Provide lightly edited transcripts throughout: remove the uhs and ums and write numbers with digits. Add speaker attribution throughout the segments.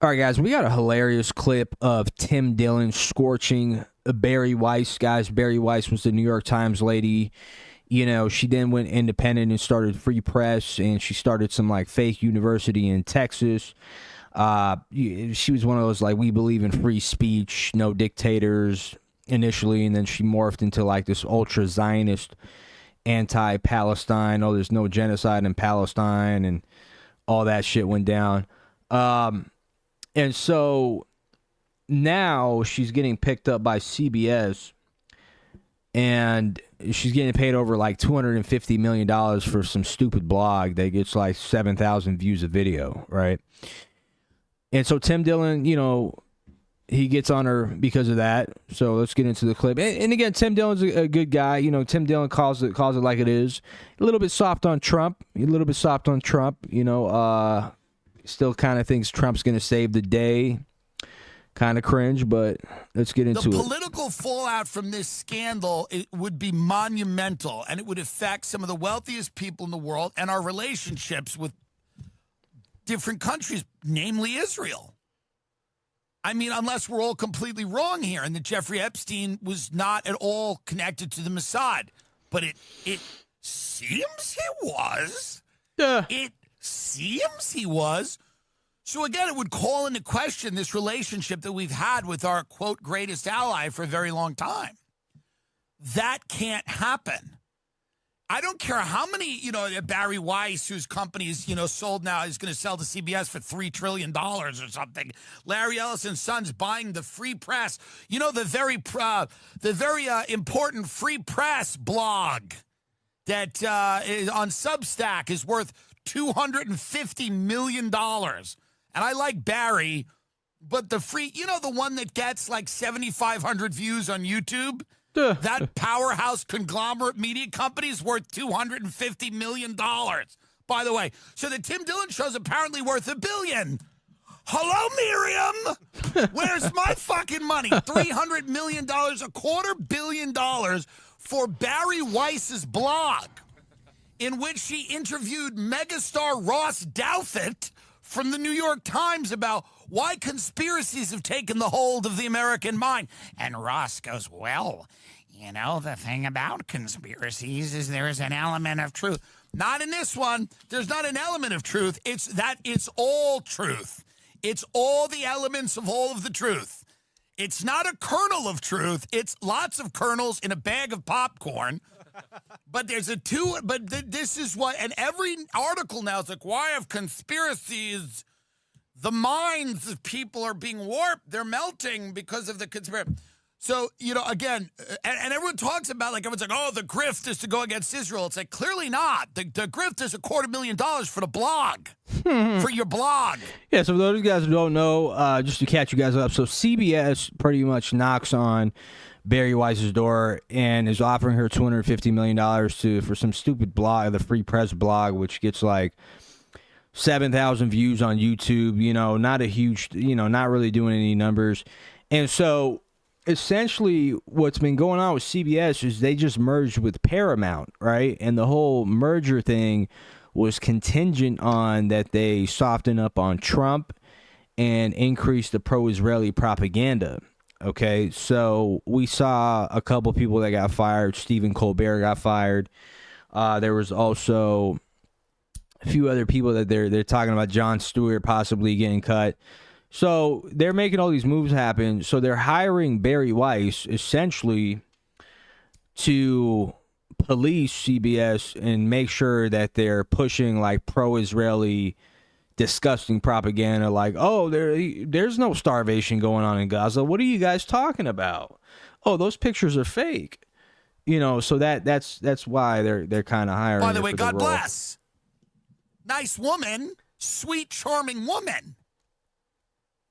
Speaker 1: All right, guys, we got a hilarious clip of Tim Dillon scorching Bari Weiss. Guys, Bari Weiss was the New York Times lady. You know, she then went independent and started Free Press, and she started some, like, fake university in Texas. She was one of those, like, we believe in free speech, no dictators initially, and then she morphed into, like, this ultra-Zionist anti-Palestine. Oh, there's no genocide in Palestine, and all that shit went down. And so now she's getting picked up by CBS, and she's getting paid over like $250 million for some stupid blog that gets like 7,000 views a video, right? And so Tim Dillon, you know, he gets on her because of that. So let's get into the clip. And again, Tim Dillon's a good guy. You know, Tim Dillon calls it like it is. A little bit soft on Trump. You know, still kind of thinks Trump's going to save the day. Kind of cringe, but let's get into it.
Speaker 2: The political fallout from this scandal, it would be monumental, and it would affect some of the wealthiest people in the world and our relationships with different countries, namely Israel. I mean, unless we're all completely wrong here and that Jeffrey Epstein was not at all connected to the Mossad. But it seems he was. It seems he was. So again, it would call into question this relationship that we've had with our, quote, greatest ally for a very long time. That can't happen. I don't care how many, you know, Bari Weiss, whose company is, you know, sold now, is going to sell to CBS for $3 trillion or something. Larry Ellison's son's buying the Free Press. You know, the very important Free Press blog that is on Substack is worth $250 million. And I like Barry, but the free, you know, the one that gets like 7,500 views on YouTube? That powerhouse conglomerate media company is worth $250 million. By the way, so the Tim Dillon show's apparently worth $1 billion. Hello, Miriam. Where's my fucking money? $300 million, $250 million for Bari Weiss's blog, in which she interviewed megastar Ross Douthat from the New York Times about why conspiracies have taken the hold of the American mind. And Ross goes, well, you know, the thing about conspiracies is there is an element of truth. Not in this one. There's not an element of truth. It's all truth. It's all the elements of all of the truth. It's not a kernel of truth. It's lots of kernels in a bag of popcorn. But this is what, and every article now is like, why have conspiracies, the minds of people are being warped, they're melting because of the conspiracy. So, you know, again, and everyone talks about, like, everyone's like, oh, the grift is to go against Israel. It's like, clearly not. The grift is $250,000 for the blog, for your blog.
Speaker 1: Yeah, so for those of you guys who don't know, just to catch you guys up, so CBS pretty much knocks on Bari Weiss's door and is offering her $250 million for some stupid blog, the Free Press blog, which gets like 7,000 views on YouTube, you know, not a huge, you know, not really doing any numbers. And so essentially what's been going on with CBS is they just merged with Paramount, right? And the whole merger thing was contingent on that they soften up on Trump and increase the pro-Israeli propaganda. Okay, so we saw a couple people that got fired. Stephen Colbert got fired. There was also a few other people that they're talking about. Jon Stewart possibly getting cut. So they're making all these moves happen. So they're hiring Bari Weiss essentially to police CBS and make sure that they're pushing like pro-Israeli disgusting propaganda, like, oh, there's no starvation going on in Gaza. What are you guys talking about? Oh, those pictures are fake. You know, so that's why they're kind of hiring.
Speaker 2: By the way, God bless. Nice woman, sweet, charming woman.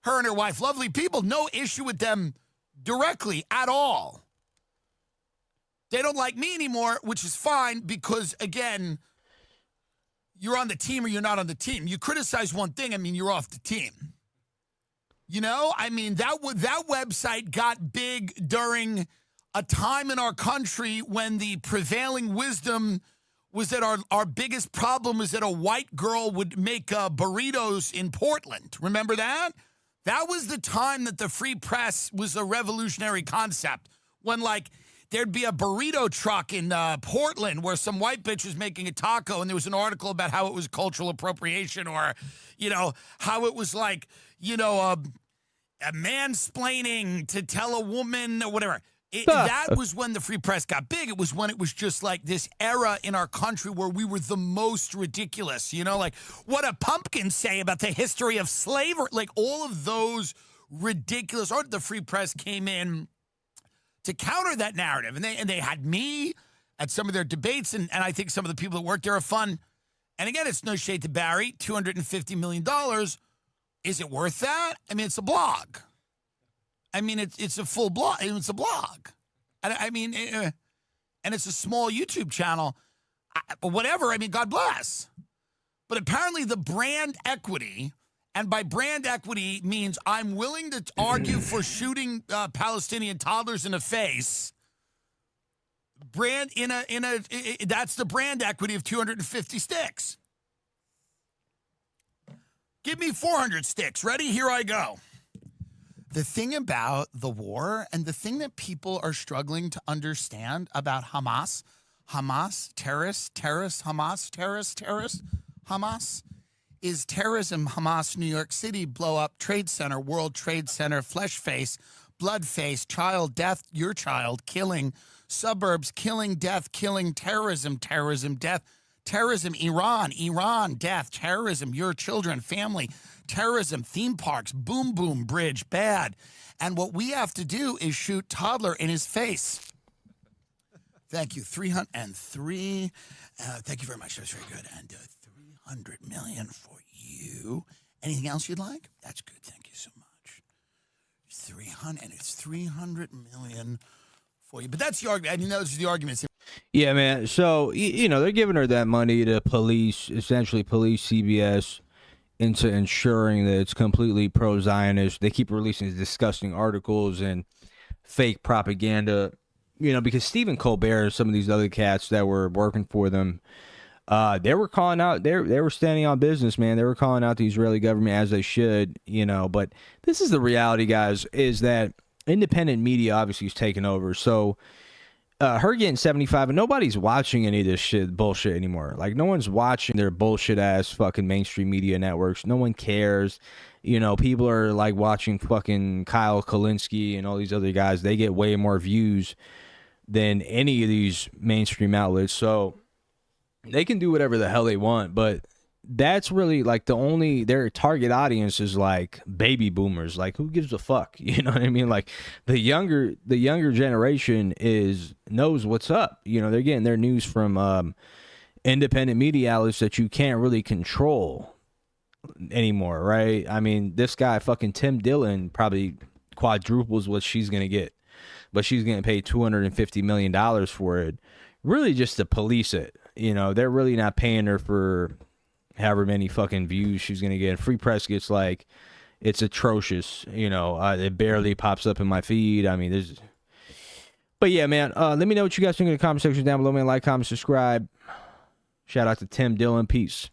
Speaker 2: Her and her wife, lovely people. No issue with them directly at all. They don't like me anymore, which is fine because, again, you're on the team or you're not on the team. You criticize one thing, I mean, you're off the team. You know, I mean, that website got big during a time in our country when the prevailing wisdom was that our biggest problem was that a white girl would make burritos in Portland. Remember that? That was the time that the free press was a revolutionary concept. When, like, there'd be a burrito truck in Portland where some white bitch was making a taco, and there was an article about how it was cultural appropriation, or, how it was like, a mansplaining to tell a woman or whatever. That was when the free press got big. It was when it was just like this era in our country where we were the most ridiculous, like what a pumpkin say about the history of slavery, like all of those ridiculous art. The free press came in to counter that narrative. And they had me at some of their debates, and I think some of the people that worked there are fun. And again, it's no shade to Bari, $250 million. Is it worth that? I mean, it's a blog. I mean, it's a full blog. It's a blog. And it's a small YouTube channel. Whatever. I mean, God bless. But apparently the brand equity, and by brand equity means I'm willing to argue for shooting Palestinian toddlers in the face. That's the brand equity of 250 sticks. Give me 400 sticks. Ready? Here I go. The thing about the war, and the thing that people are struggling to understand about Hamas, terrorists, Hamas is terrorism. Hamas, New York City, blow up Trade Center, World Trade Center, flesh face, blood face, child death, your child, killing, suburbs, killing, death, killing, terrorism, death, terrorism, Iran, death, terrorism, your children, family, terrorism, theme parks, boom, boom, bridge, bad. And what we have to do is shoot toddler in his face. Thank you. 303. Thank you very much. That was very good. And 300 million for you. Anything else you'd like? That's good. Thank you so much. 300, and it's 300 million for you. But that's the argument. I mean, those are the arguments.
Speaker 1: Yeah, man. So, they're giving her that money to essentially police CBS into ensuring that it's completely pro-Zionist. They keep releasing these disgusting articles and fake propaganda, because Stephen Colbert and some of these other cats that were working for them, they were calling out, they were standing on business, man. They were calling out the Israeli government as they should, but this is the reality, guys, is that independent media obviously is taking over. So, her getting 75, and nobody's watching any of this bullshit anymore. Like, no one's watching their bullshit ass fucking mainstream media networks. No one cares. People are like watching fucking Kyle Kalinske and all these other guys. They get way more views than any of these mainstream outlets. So they can do whatever the hell they want, but that's really like their target audience is like baby boomers. Like, who gives a fuck? You know what I mean? Like, the younger generation knows what's up. They're getting their news from independent media outlets that you can't really control anymore, right? I mean, this guy fucking Tim Dillon probably quadruples what she's gonna get, but she's gonna pay $250 million for it, really just to police it. They're really not paying her for however many fucking views she's gonna get. Free press gets like, it's atrocious. It barely pops up in my feed. I mean, but yeah, man. Let me know what you guys think in the comment section down below, man. Like, comment, subscribe. Shout out to Tim Dillon. Peace.